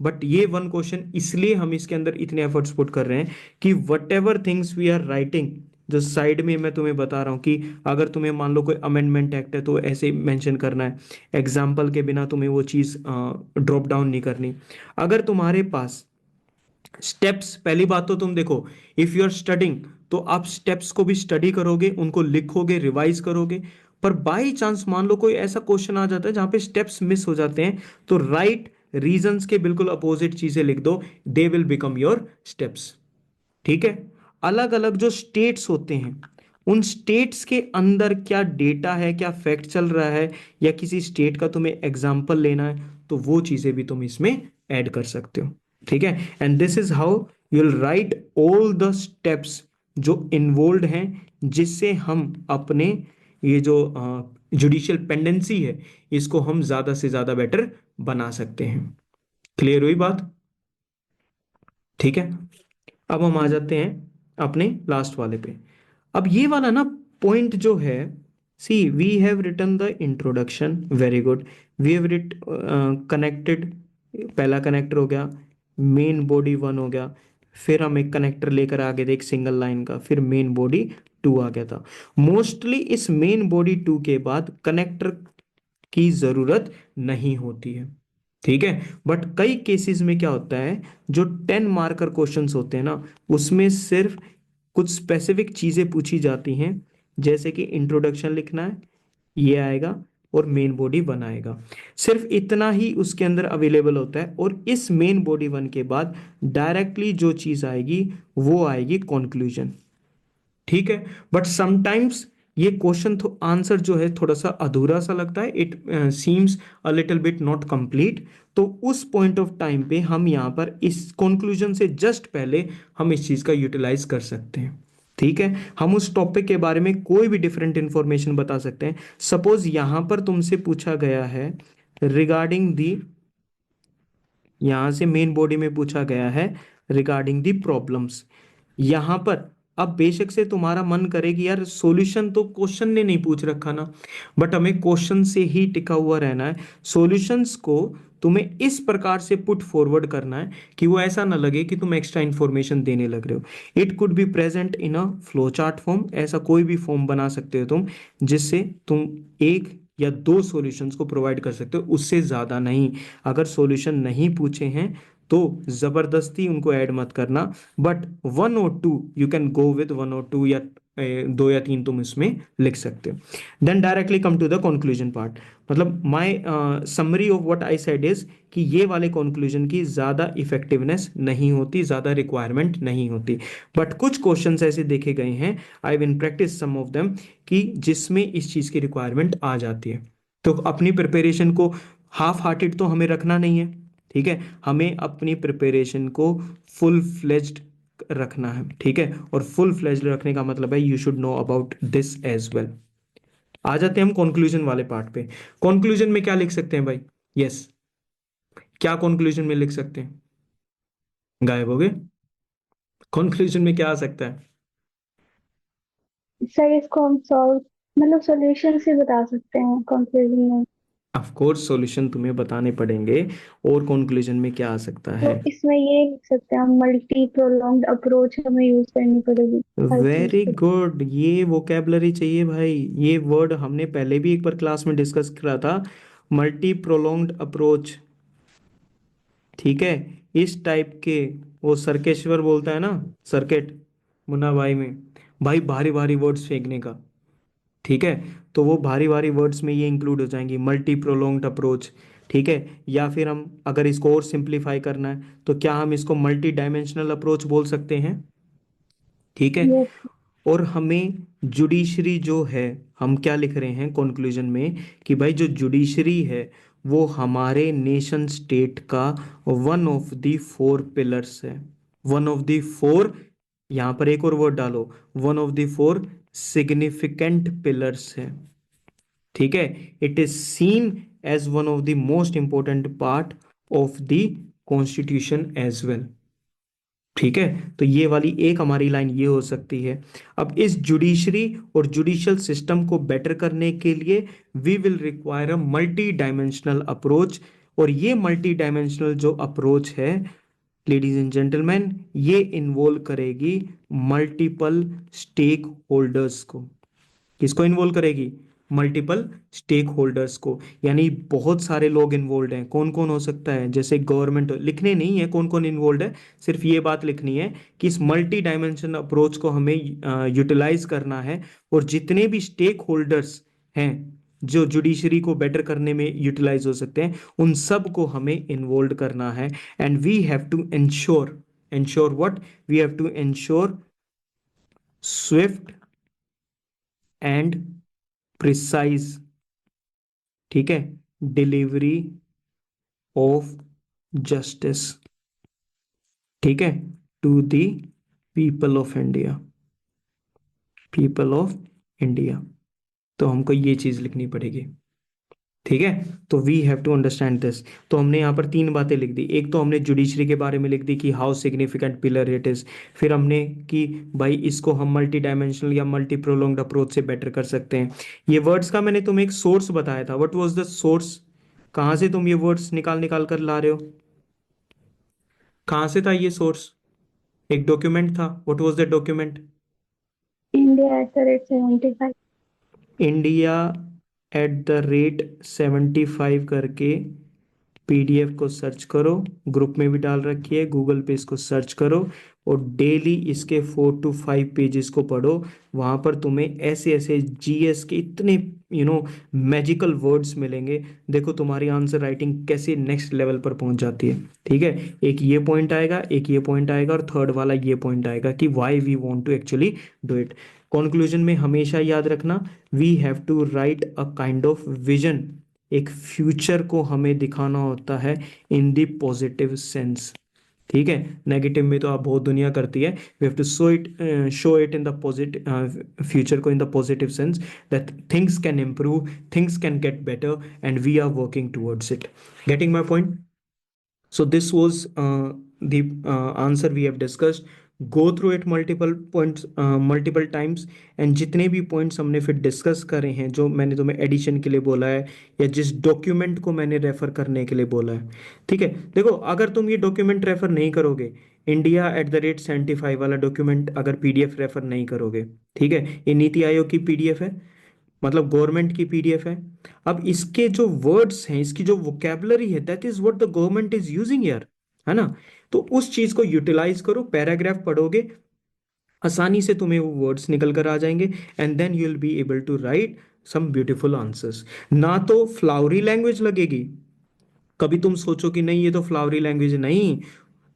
but ये वन क्वेश्चन इसलिए हम इसके अंदर इतने एफर्ट्स पुट कर रहे हैं कि whatever things we are writing, जो साइड में मैं तुम्हें बता रहा हूँ कि अगर तुम्हें मान लो कोई अमेंडमेंट एक्ट है तो ऐसे मेंशन करना है, एग्जाम्पल के बिना तुम्हें वो चीज़ ड्रॉप डाउन नहीं करनी। अगर तुम्हारे पास स्टेप्स, पहली बात तो तुम देखो, इफ यू आर स्टडिंग तो आप स्टेप्स को भी स्टडी करोगे, उनको लिखोगे, रिवाइज करोगे। पर बाई चांस मान लो कोई ऐसा क्वेश्चन आ जाता है जहां पे स्टेप्स मिस हो जाते हैं, तो राइट रीजंस के बिल्कुल अपोजिट चीजें लिख दो, they will become your steps. ठीक है, अलग अलग जो स्टेट्स होते हैं, उन स्टेट्स के अंदर क्या डेटा है, क्या फैक्ट चल रहा है, या किसी स्टेट का तुम्हें एग्जाम्पल लेना है, तो वो चीजें भी तुम इसमें ऐड कर सकते हो। ठीक है, and this is how you will write all the steps जो इन्वॉल्व हैं, जिससे हम अपने ये जो जुडिशियल पेंडेंसी है इसको हम ज्यादा से ज्यादा बेटर बना सकते हैं। क्लियर हुई बात? ठीक है, अब हम आ जाते हैं अपने लास्ट वाले पे। अब ये वाला ना पॉइंट जो है, see we have written the introduction, very good, we have writ connected, पहला कनेक्टर हो गया, मेन बॉडी वन हो गया, फिर हम एक कनेक्टर लेकर आ गए थे एक सिंगल लाइन का, फिर मेन बॉडी टू आ गया था। मोस्टली इस मेन बॉडी टू के बाद कनेक्टर की जरूरत नहीं होती है। ठीक है, बट कई केसेस में क्या होता है, जो 10 मार्कर क्वेश्चंस होते हैं ना, उसमें सिर्फ कुछ स्पेसिफिक चीजें पूछी जाती हैं, जैसे कि इंट्रोडक्शन लिखना है, ये आएगा, और मेन बॉडी वन आएगा, सिर्फ इतना ही उसके अंदर अवेलेबल होता है। और इस मेन बॉडी वन के बाद डायरेक्टली जो चीज आएगी वो आएगी कंक्लूजन। ठीक है, बट समटाइम्स ये क्वेश्चन तो आंसर जो है थोड़ा सा अधूरा सा लगता है, it seems a little bit not complete. तो उस पॉइंट ऑफ टाइम पे हम यहाँ पर इस कंक्लूजन से जस्ट पहले हम इस चीज का यूटिलाइज कर सकते हैं। ठीक है, हम उस टॉपिक के बारे में कोई भी डिफरेंट इंफॉर्मेशन बता सकते हैं। सपोज यहां पर तुमसे पूछा गया है रिगार्डिंग दी, यहां से मेन बॉडी में पूछा गया है रिगार्डिंग दी प्रॉब्लम्स, यहां पर अब बेशक से तुम्हारा मन करे कि यार सॉल्यूशन तो क्वेश्चन ने नहीं पूछ रखा ना, बट हमें क्वेश्चन से ही टिका हुआ रहना है। सॉल्यूशंस को तुम्हें इस प्रकार से पुट फॉरवर्ड करना है कि वो ऐसा ना लगे कि तुम एक्स्ट्रा इंफॉर्मेशन देने लग रहे हो। It could be present in a flow chart form, ऐसा कोई भी फॉर्म बना सकते हो तुम, जिससे तुम एक या दो सॉल्यूशंस को प्रोवाइड कर सकते हो, उससे ज्यादा नहीं। अगर सॉल्यूशन नहीं पूछे हैं तो जबरदस्ती उनको ऐड मत करना, बट वन और two you can go with, one और टू या दो या तीन तुम इसमें लिख सकते हो। Then directly come to the conclusion part, मतलब my summary of what I said is कि ये वाले कंक्लूजन की ज्यादा इफेक्टिवनेस नहीं होती, ज्यादा रिक्वायरमेंट नहीं होती, बट कुछ क्वेश्चंस ऐसे देखे गए हैं, I will practice some of them, कि जिसमें इस चीज की रिक्वायरमेंट आ जाती है। तो अपनी प्रिपरेशन को हाफ हार्टेड तो हमें रखना नहीं है। ठीक है, हमें अपनी प्रिपरेशन को फुल फ्लेज्ड रखना है। ठीक है, और फुल फ्लेज्ड रखने का मतलब है you should know about this as well. आ जाते हैं हम कंक्लूजन वाले पार्ट पे। कंक्लूजन में क्या लिख सकते हैं भाई? यस, क्या कंक्लूजन में लिख सकते हैं? गायब हो गए? कंक्लूजन में क्या आ सकता है? सर इसको हम सॉल्व मतलब सॉल्यूशन से बता सकते हैं कंक्लूजन में। ऑफ कोर्स सॉल्यूशन तुम्हें बताने पड़ेंगे। और कंक्लूजन में क्या आ सकता तो है? इसमें ये लिख सकते हैं, मल्टी प्रोलॉन्ग्ड अप्रोच हमें यूज करनी पड़ेगी हर चीज वेरी के। गुड, ये वोकेबलरी चाहिए भाई। ये वर्ड हमने पहले भी एक बार क्लास में डिस्कस करा था, मल्टी प्रोलोंग्ड अप्रोच। ठीक है, इस टाइप के, वो सर्केश्वर बोलता है ना, सर्किट, मुन्ना भाई में, भाई भारी भारी वर्ड्स फेंकने का। ठीक है, तो वो भारी भारी वर्ड्स में ये इंक्लूड हो जाएंगी, मल्टी प्रोलोंग्ड अप्रोच। ठीक है, या फिर हम अगर इसको और सिंप्लीफाई करना है तो क्या हम इसको मल्टी डायमेंशनल अप्रोच बोल सकते हैं। ठीक है, ये और हमें जुडिशरी जो है, हम क्या लिख रहे हैं कंक्लूजन में, कि भाई जो जुडिशरी है वो हमारे नेशन स्टेट का one of the four pillars है। वन ऑफ द फोर, यहां पर एक और वर्ड डालो, one of the four significant pillars है। ठीक है, it is seen as one of the most important part of the constitution as well. ठीक है, तो ये वाली एक हमारी लाइन ये हो सकती है। अब इस जुडिशरी और जुडिशियल सिस्टम को बेटर करने के लिए we will require a multi dimensional approach. और ये मल्टी डायमेंशनल जो अप्रोच है, लेडीज एंड जेंटलमैन, ये इन्वॉल्व करेगी मल्टीपल स्टेक होल्डर्स को। किसको इन्वॉल्व करेगी? मल्टीपल स्टेक होल्डर्स को, यानी बहुत सारे लोग इन्वॉल्व हैं। कौन कौन हो सकता है? जैसे गवर्नमेंट, लिखने नहीं है कौन कौन इन्वॉल्व है, सिर्फ ये बात लिखनी है कि इस मल्टी डायमेंशन अप्रोच को हमें यूटिलाइज करना है। और जितने भी स्टेक होल्डर्स हैं जो जुडिशरी को बेटर करने में यूटिलाइज हो सकते हैं, उन सब को हमें इन्वॉल्व करना है। And we have to ensure, ensure what, we have to ensure swift and precise, ठीक है, डिलीवरी ऑफ जस्टिस, ठीक है, to the people of India, people of India. तो हमको ये चीज लिखनी पड़ेगी। ठीक है, तो we have to understand this. तो हमने यहाँ पर तीन बातें लिख दी। एक तो हमने जुडिशरी के बारे में लिख दी कि how significant pillar it is. फिर हमने कि भाई इसको हम मल्टी डायमेंशनल या मल्टी प्रोलोंग्ड अप्रोच से बेटर कर सकते हैं। ये वर्ड्स का मैंने तुम्हें एक सोर्स बताया था, व्हाट वाज द सोर्स? कहाँ से तुम ये वर्ड्स निकाल निकाल कर ला रहे हो? कहाँ से था ये सोर्स? एक डॉक्यूमेंट था, what was the document? India@75। India @75 करके पीडीएफ को सर्च करो, ग्रुप में भी डाल रखी है, गूगल पे इसको सर्च करो और डेली इसके 4 to 5 पेजेस को पढ़ो। वहां पर तुम्हें ऐसे ऐसे जीएस के इतने मैजिकल वर्ड्स मिलेंगे। देखो तुम्हारी आंसर राइटिंग कैसे नेक्स्ट लेवल पर पहुंच जाती है। ठीक है, एक ये पॉइंट आएगा, एक ये पॉइंट आएगा, और थर्ड वाला ये पॉइंट आएगा कि why we want to actually do it. Conclusion में हमेशा याद रखना, we have to write a kind of vision. एक फ्यूचर को हमें दिखाना होता है इन द पॉजिटिव सेंस। ठीक है, नेगेटिव में तो आप बहुत दुनिया करती है। We have to show it in the positive, future को in the positive sense, that things can improve, things can get better, and we are working towards it. Getting my point? So this was the answer we have discussed. Go through it multiple points, multiple times, and जितने भी points हमने फिर डिस्कस करे हैं, जो मैंने तुम्हें एडिशन के लिए बोला है या जिस डॉक्यूमेंट को मैंने रेफर करने के लिए बोला है। ठीक है, देखो अगर तुम ये डॉक्यूमेंट रेफर नहीं करोगे, India@75 वाला डॉक्यूमेंट अगर पीडीएफ रेफर नहीं करोगे, ठीक है, ये नीति आयोग की पीडीएफ है, मतलब गवर्नमेंट की पीडीएफ है। अब इसके जो वर्ड्स हैं, इसकी जो वोकेबलरी है, that is what the government is using यार, है ना। तो उस चीज को यूटिलाइज करो, पैराग्राफ पढ़ोगे, आसानी से तुम्हें वो वर्ड्स निकल कर आ जाएंगे, and then you will be able to write some beautiful answers. ना तो फ्लावरी लैंग्वेज लगेगी, कभी तुम सोचो कि नहीं ये तो फ्लावरी लैंग्वेज है, नहीं।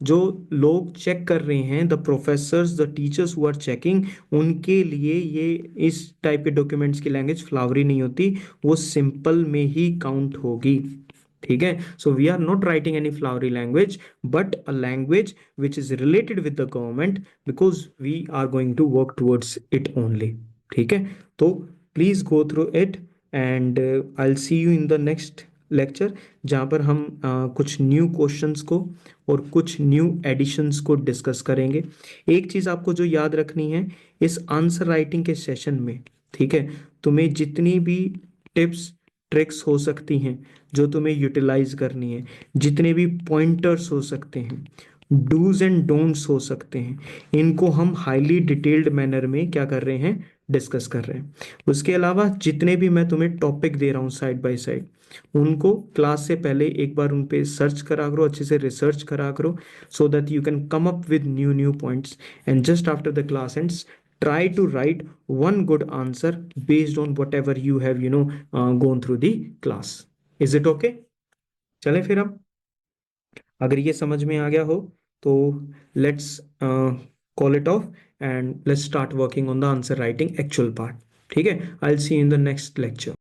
जो लोग चेक कर रहे हैं, the professors, the teachers who are checking, उनके लिए ये इस टाइप के डॉक्यूमेंट्स की लैंग्वेज फ्लावरी नहीं होती, वो सिंपल में ही काउंट होगी। ठीक है, so we are not writing any flowery language, but a language which is related with the government, because we are going to work towards it only. ठीक है, तो please go through it, and I will see you in the next lecture जहाँ पर हम कुछ न्यू क्वेश्चंस को और कुछ न्यू एडिशंस को डिस्कस करेंगे। एक चीज़ आपको जो याद रखनी है इस आंसर राइटिंग के सेशन में, ठीक है, तुम्हें जितनी भी टिप्स ट्रिक्स हो सकती हैं जो तुम्हें यूटिलाइज करनी है, जितने भी पॉइंटर्स हो सकते हैं, डूज एंड डोंट्स हो सकते हैं, इनको हम हाईली डिटेल्ड मैनर में क्या कर रहे हैं, डिस्कस कर रहे हैं। उसके अलावा जितने भी मैं तुम्हें टॉपिक दे रहा हूँ साइड बाय साइड, उनको क्लास से पहले एक बार उन पे सर्च करा करो, अच्छे से रिसर्च करा करो, so that you can come up with new points and just after the class ends try to write one good answer based on whatever you have gone through the class. Is it okay? चलें फिर अब, अगर ये समझ में आ गया हो तो let's call it off and let's start working on the answer writing actual part. ठीक है, I'll see you in the next lecture.